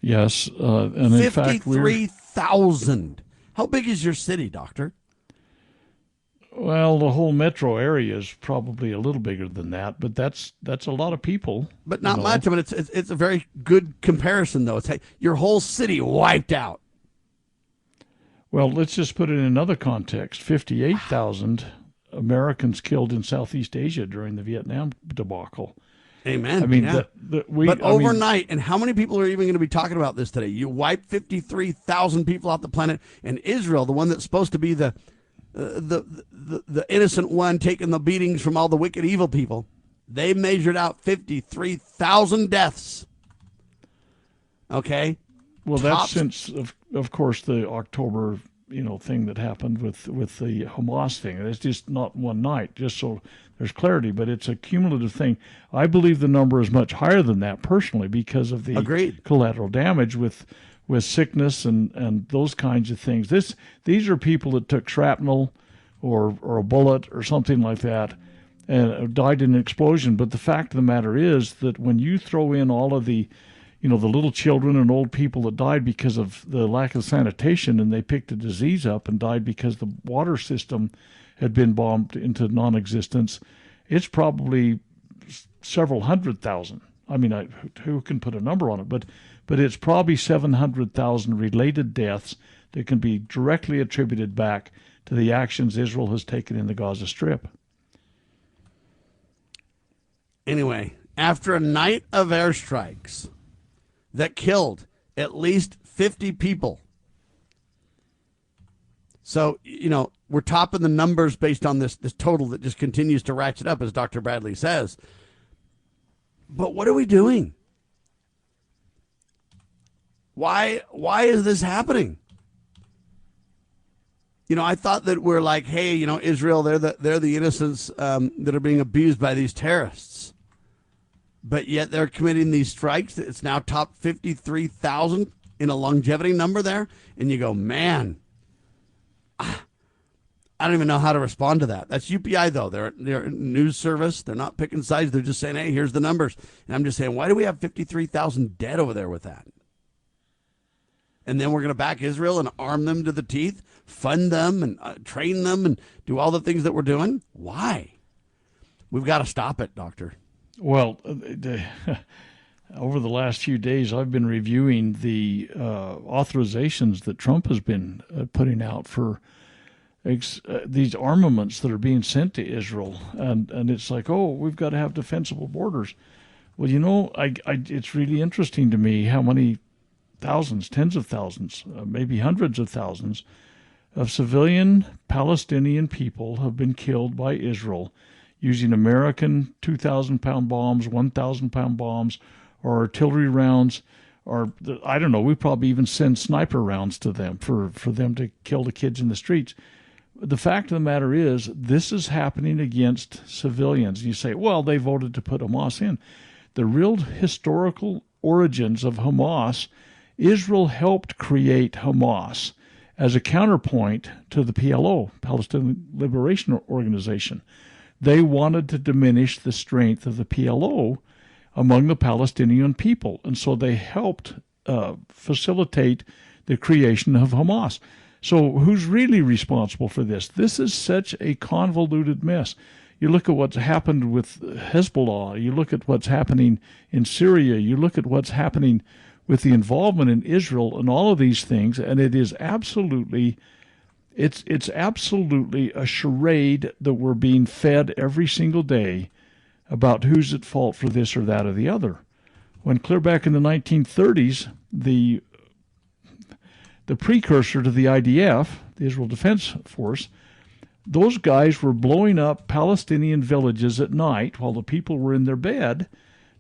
Yes. And in fact, 53,000. How big is your city, Doctor? Well, the whole metro area is probably a little bigger than that, but that's a lot of people. But not much. I mean, it's a very good comparison, though. It's your whole city wiped out. Well, let's just put it in another context. 58,000 Americans killed in Southeast Asia during the Vietnam debacle. Amen. I mean, yeah. But overnight, and how many people are even going to be talking about this today? You wiped 53,000 people off the planet, and Israel, the one that's supposed to be the innocent one taking the beatings from all the wicked evil people, they measured out 53,000 deaths. Okay? Well, that's since, of course, the October, thing that happened with the Hamas thing. It's just not one night, just so there's clarity, but it's a cumulative thing. I believe the number is much higher than that personally because of the collateral damage with sickness and those kinds of things. These are people that took shrapnel or a bullet or something like that and died in an explosion. But the fact of the matter is that when you throw in all of the the little children and old people that died because of the lack of sanitation, and they picked a disease up and died because the water system had been bombed into non-existence, it's probably several 100,000. I mean, who can put a number on it? But it's probably 700,000 related deaths that can be directly attributed back to the actions Israel has taken in the Gaza Strip. Anyway, after a night of airstrikes that killed at least 50 people. So, we're topping the numbers based on this total that just continues to ratchet up, as Dr. Bradley says. But what are we doing? Why is this happening? I thought that we're like, hey, Israel, they're the innocents that are being abused by these terrorists. But yet they're committing these strikes. It's now top 53,000 in a longevity number there. And you go, man, I don't even know how to respond to that. That's UPI, though. They're a news service. They're not picking sides. They're just saying, hey, here's the numbers. And I'm just saying, why do we have 53,000 dead over there with that? And then we're going to back Israel and arm them to the teeth, fund them and train them and do all the things that we're doing? Why? We've got to stop it, Doctor. Well, over the last few days, I've been reviewing the authorizations that Trump has been putting out for these armaments that are being sent to Israel. And it's like, oh, we've got to have defensible borders. Well, it's really interesting to me how many thousands, tens of thousands, maybe hundreds of thousands of civilian Palestinian people have been killed by Israel using American 2,000-pound bombs, 1,000-pound bombs, or artillery rounds, or I don't know, we probably even send sniper rounds to them for them to kill the kids in the streets. The fact of the matter is, this is happening against civilians. You say, well, they voted to put Hamas in. The real historical origins of Hamas, Israel helped create Hamas as a counterpoint to the PLO, Palestinian Liberation Organization. They wanted to diminish the strength of the PLO among the Palestinian people, and so they helped facilitate the creation of Hamas. So who's really responsible for this? This is such a convoluted mess. You look at what's happened with Hezbollah. You look at what's happening in Syria. You look at what's happening with the involvement in Israel and all of these things, and it is absolutely... It's absolutely a charade that we're being fed every single day about who's at fault for this or that or the other. When clear back in the 1930s, the precursor to the IDF, the Israel Defense Force, those guys were blowing up Palestinian villages at night while the people were in their bed,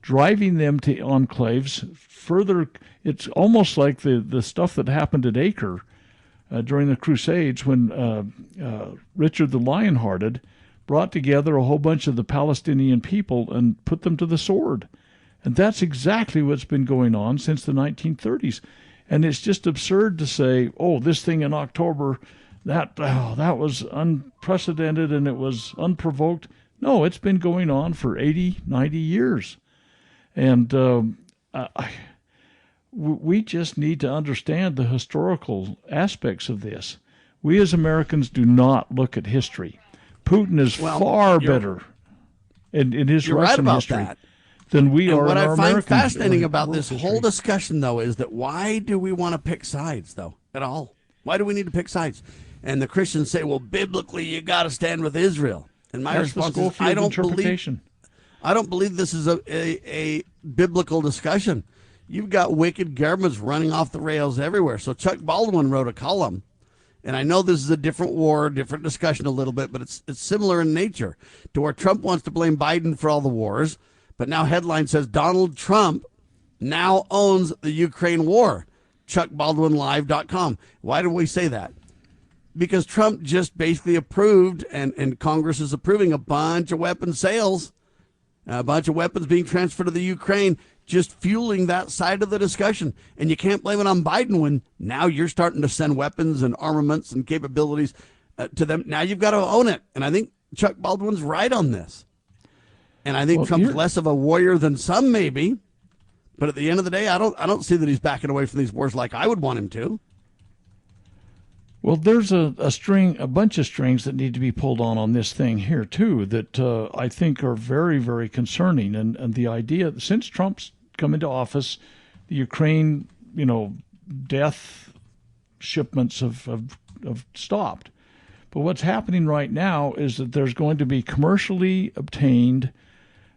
driving them to enclaves. Further, it's almost like the stuff that happened at Acre during the Crusades when Richard the Lionhearted brought together a whole bunch of the Palestinian people and put them to the sword. And that's exactly what's been going on since the 1930s. And it's just absurd to say, oh, this thing in October, that was unprecedented and it was unprovoked. No, it's been going on for 80, 90 years. And we just need to understand the historical aspects of this. We as Americans do not look at history. Putin is far better in his Russian history than we are in our American. What I find fascinating about this whole discussion, though, is that why do we want to pick sides, though, at all? Why do we need to pick sides? And the Christians say, well, biblically, you got to stand with Israel. And my response is, I don't believe this is a biblical discussion. You've got wicked governments running off the rails everywhere. So Chuck Baldwin wrote a column, and I know this is a different war, different discussion a little bit, but it's similar in nature to where Trump wants to blame Biden for all the wars, but now headline says Donald Trump now owns the Ukraine war. ChuckBaldwinLive.com. Why do we say that? Because Trump just basically approved, and Congress is approving a bunch of weapon sales, a bunch of weapons being transferred to the Ukraine, just fueling that side of the discussion. And you can't blame it on Biden when now you're starting to send weapons and armaments and capabilities to them. Now you've got to own it. And I think Chuck Baldwin's right on this. And I think Trump's less of a warrior than some maybe. But at the end of the day, I don't see that he's backing away from these wars like I would want him to. Well, there's a bunch of strings that need to be pulled on this thing here, too, that I think are very, very concerning. And the idea, since Trump's come into office, the Ukraine, death shipments have stopped. But what's happening right now is that there's going to be commercially obtained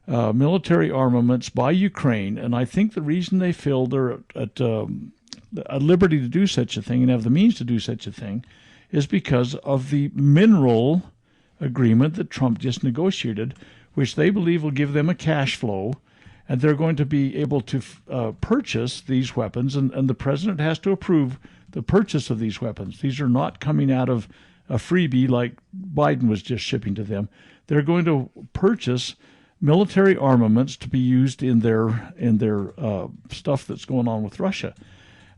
military armaments by Ukraine. And I think the reason they feel they're at liberty to do such a thing and have the means to do such a thing is because of the mineral agreement that Trump just negotiated, which they believe will give them a cash flow, and they're going to be able to purchase these weapons, and the president has to approve the purchase of these weapons. These are not coming out of a freebie like Biden was just shipping to them. They're going to purchase military armaments to be used in their stuff that's going on with Russia.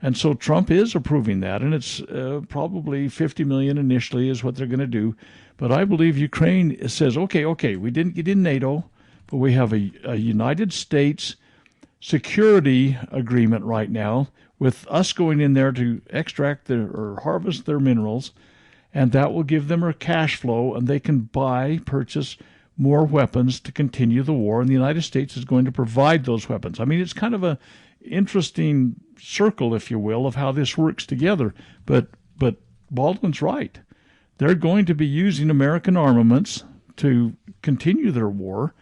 And so Trump is approving that, and it's probably $50 million initially is what they're going to do. But I believe Ukraine says, okay, we didn't get in NATO, but we have a United States security agreement right now with us going in there to extract or harvest their minerals, and that will give them a cash flow, and they can purchase more weapons to continue the war, and the United States is going to provide those weapons. I mean, it's kind of a interesting circle, if you will, of how this works together. But Baldwin's right. They're going to be using American armaments to continue their war,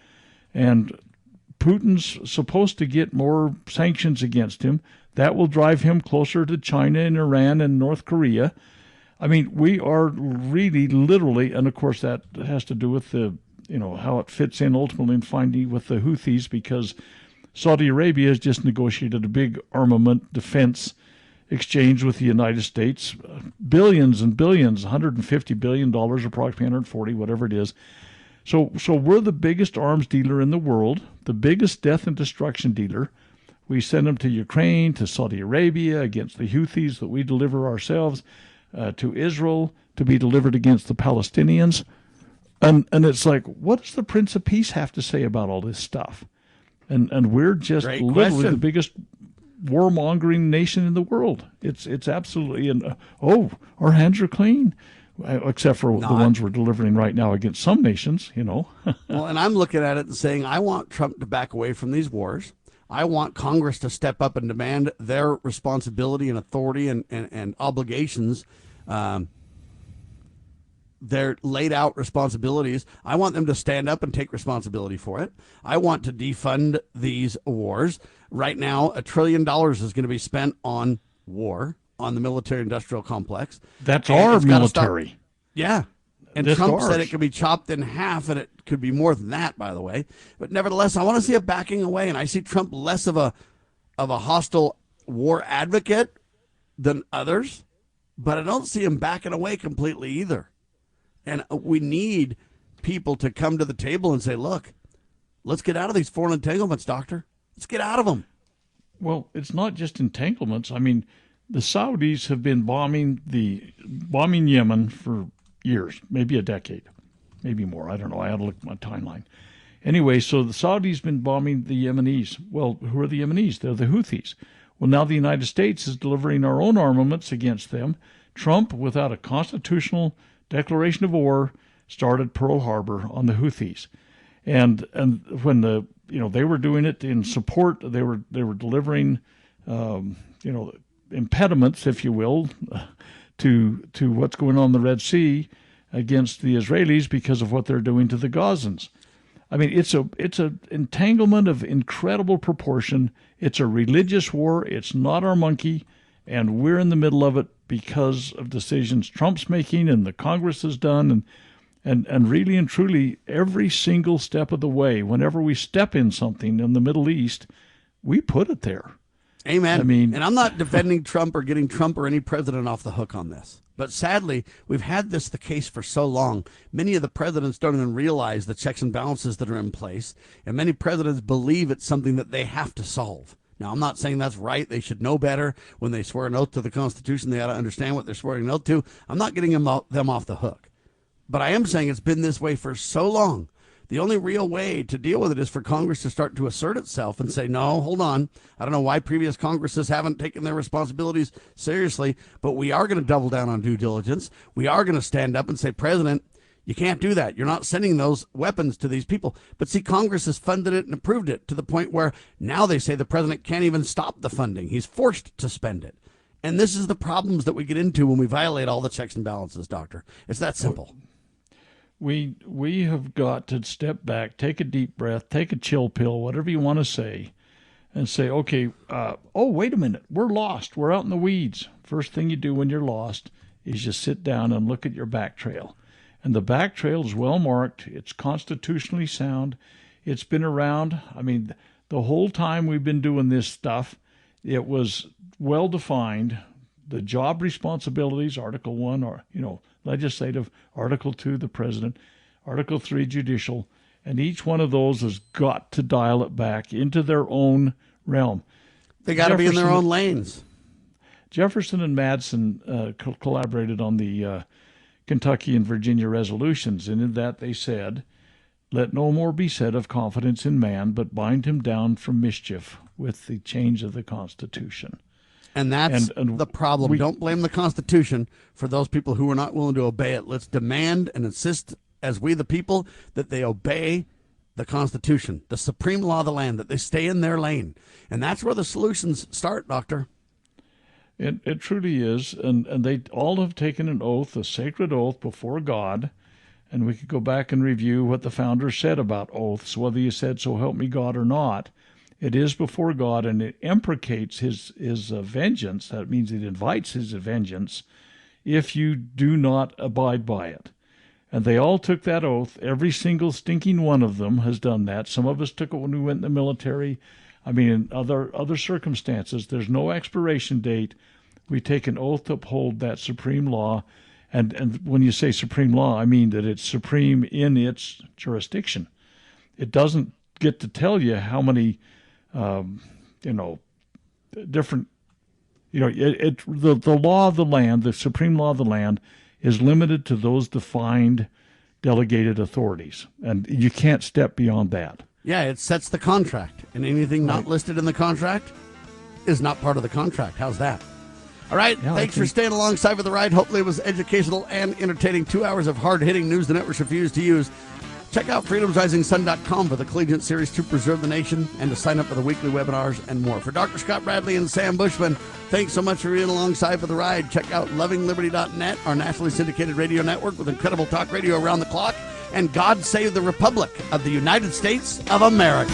and Putin's supposed to get more sanctions against him. That will drive him closer to China and Iran and North Korea. I mean, we are really literally, and of course that has to do with the, how it fits in ultimately and finally with the Houthis, because Saudi Arabia has just negotiated a big armament defense exchange with the United States, billions and billions, $150 billion, approximately 140, whatever it is. So we're the biggest arms dealer in the world, the biggest death and destruction dealer. We send them to Ukraine, to Saudi Arabia against the Houthis that we deliver ourselves, to Israel to be delivered against the Palestinians. And it's like, what does the Prince of Peace have to say about all this stuff? And we're just literally the biggest warmongering nation in the world. It's absolutely, our hands are clean, except for the ones we're delivering right now against some nations, Well, and I'm looking at it and saying, I want Trump to back away from these wars. I want Congress to step up and demand their responsibility and authority and obligations, their laid out responsibilities. I want them to stand up and take responsibility for it. I want to defund these wars. Right now, $1 trillion is going to be spent on war, on the military industrial complex. That's our military. Yeah. And Trump said it could be chopped in half, and it could be more than that, by the way. But nevertheless, I want to see a backing away, and I see Trump less of a hostile war advocate than others, but I don't see him backing away completely either. And we need people to come to the table and say, look, let's get out of these foreign entanglements, doctor. Let's get out of them. Well, it's not just entanglements. I mean, the Saudis have been bombing Yemen for years, maybe a decade, maybe more. I don't know. I had to look at my timeline. Anyway, so the Saudis been bombing the Yemenis. Well, who are the Yemenis? They're the Houthis. Well, now the United States is delivering our own armaments against them. Trump, without a constitutional declaration of war, started Pearl Harbor on the Houthis. And when they were doing it in support, they were delivering impediments, if you will, to what's going on in the Red Sea against the Israelis because of what they're doing to the Gazans. I mean, it's a entanglement of incredible proportion. It's a religious war. It's not our monkey, and we're in the middle of it because of decisions Trump's making and the Congress has done, and really and truly every single step of the way. Whenever we step in something in the Middle East, we put it there. Amen. I mean, and I'm not defending Trump or getting Trump or any president off the hook on this. But sadly, we've had this the case for so long. Many of the presidents don't even realize the checks and balances that are in place. And many presidents believe it's something that they have to solve. Now, I'm not saying that's right. They should know better. When they swear an oath to the Constitution, they ought to understand what they're swearing an oath to. I'm not getting them off the hook. But I am saying it's been this way for so long. The only real way to deal with it is for Congress to start to assert itself and say, no, hold on. I don't know why previous Congresses haven't taken their responsibilities seriously, but we are going to double down on due diligence. We are going to stand up and say, President, you can't do that. You're not sending those weapons to these people. But see, Congress has funded it and approved it to the point where now they say the president can't even stop the funding. He's forced to spend it. And this is the problems that we get into when we violate all the checks and balances, Doctor. It's that simple. We have got to step back, take a deep breath, take a chill pill, whatever you want to say, and say, okay, wait a minute, we're lost. We're out in the weeds. First thing you do when you're lost is you sit down and look at your back trail. And the back trail is well marked. It's constitutionally sound. It's been around. I mean, the whole time we've been doing this stuff, it was well defined. The job responsibilities, Article 1, or, legislative, Article 2, the president, Article 3, judicial, and each one of those has got to dial it back into their own realm. They got to be in their own lanes. Jefferson and Madison collaborated on the Kentucky and Virginia resolutions, and in that they said, let no more be said of confidence in man, but bind him down from mischief with the change of the Constitution. And that's the problem. Don't blame the Constitution for those people who are not willing to obey it. Let's demand and insist, as we the people, that they obey the Constitution, the supreme law of the land, that they stay in their lane. And that's where the solutions start, Doctor. It truly is. And they all have taken an oath, a sacred oath before God. And we could go back and review what the founders said about oaths, whether you said, so help me God or not. It is before God, and it imprecates his vengeance. That means it invites his vengeance if you do not abide by it. And they all took that oath. Every single stinking one of them has done that. Some of us took it when we went in the military. I mean, in other circumstances, there's no expiration date. We take an oath to uphold that supreme law. And when you say supreme law, I mean that it's supreme in its jurisdiction. It doesn't get to tell you how many different, the law of the land, the supreme law of the land is limited to those defined delegated authorities. And you can't step beyond that. Yeah, it sets the contract. And anything not listed in the contract is not part of the contract. How's that? All right. Yeah, thanks for staying alongside for the ride. Hopefully it was educational and entertaining. 2 hours of hard-hitting news the networks refuse to use. Check out freedomsrisingsun.com for the Collegiate Series to Preserve the Nation and to sign up for the weekly webinars and more. For Dr. Scott Bradley and Sam Bushman, thanks so much for being alongside for the ride. Check out lovingliberty.net, our nationally syndicated radio network with incredible talk radio around the clock. And God save the Republic of the United States of America.